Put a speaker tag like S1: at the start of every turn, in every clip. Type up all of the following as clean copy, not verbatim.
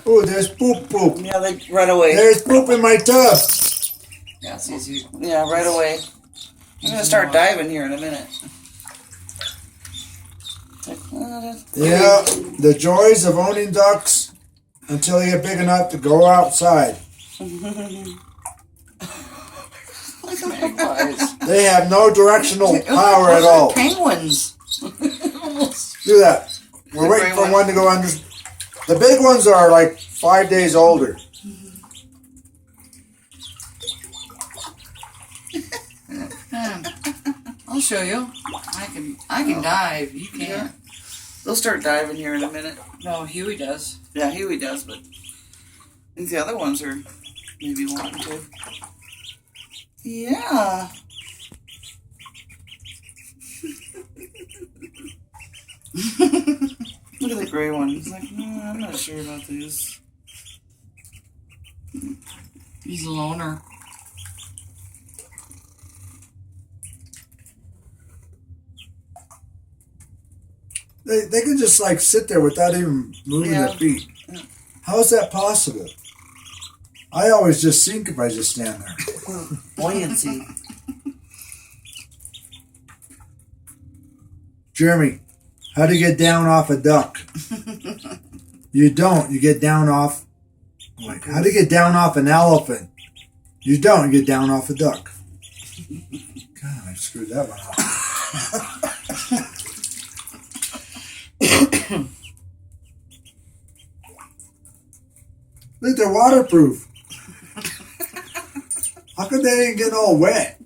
S1: Oh, there's poop.
S2: Yeah, they right away.
S1: There's poop in my tub.
S3: Yeah, it's easy.
S2: Yeah, right away. I'm gonna start diving here in a minute.
S1: Yeah, the joys of owning ducks until they get big enough to go outside. They have no directional power at all.
S2: Penguins.
S1: Do that. We're waiting for one to go under. The big ones are like 5 days older.
S3: I'll show you. I can dive. You can't.
S2: Yeah. They'll start diving here in a minute.
S3: No, Huey does.
S2: Yeah, Huey does, but I think the other ones are maybe wanting to. Yeah. Look at the gray one. He's like, no, I'm not sure about this.
S3: He's a loner.
S1: They can just like sit there without even moving their feet. How is that possible? I always just sink if I just stand there.
S2: Buoyancy.
S1: Jeremy, how do you get down off a duck? You don't. You get down off. Like, how do you get down off an elephant? You don't. You get down off a duck. God, I screwed that one up. Look, they're waterproof. How come they didn't get all wet?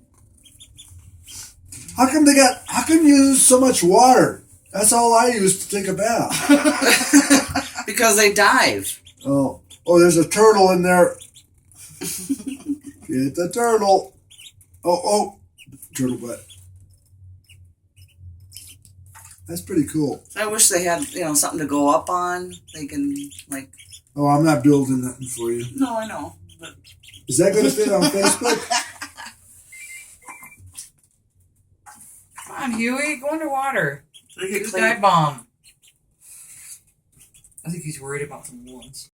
S1: How come you use so much water? That's all I use to take a bath.
S2: Because they dive.
S1: Oh, there's a turtle in there. Get the turtle. Oh, turtle butt. That's pretty cool.
S2: I wish they had, something to go up on. They can, like...
S1: Oh, I'm not building nothing for you.
S2: No, I know. But...
S1: Is that going to fit on Facebook?
S3: Come on, Huey. Go underwater.
S2: They get
S3: Do
S2: clean.
S3: dive bomb. I think he's worried about the wounds.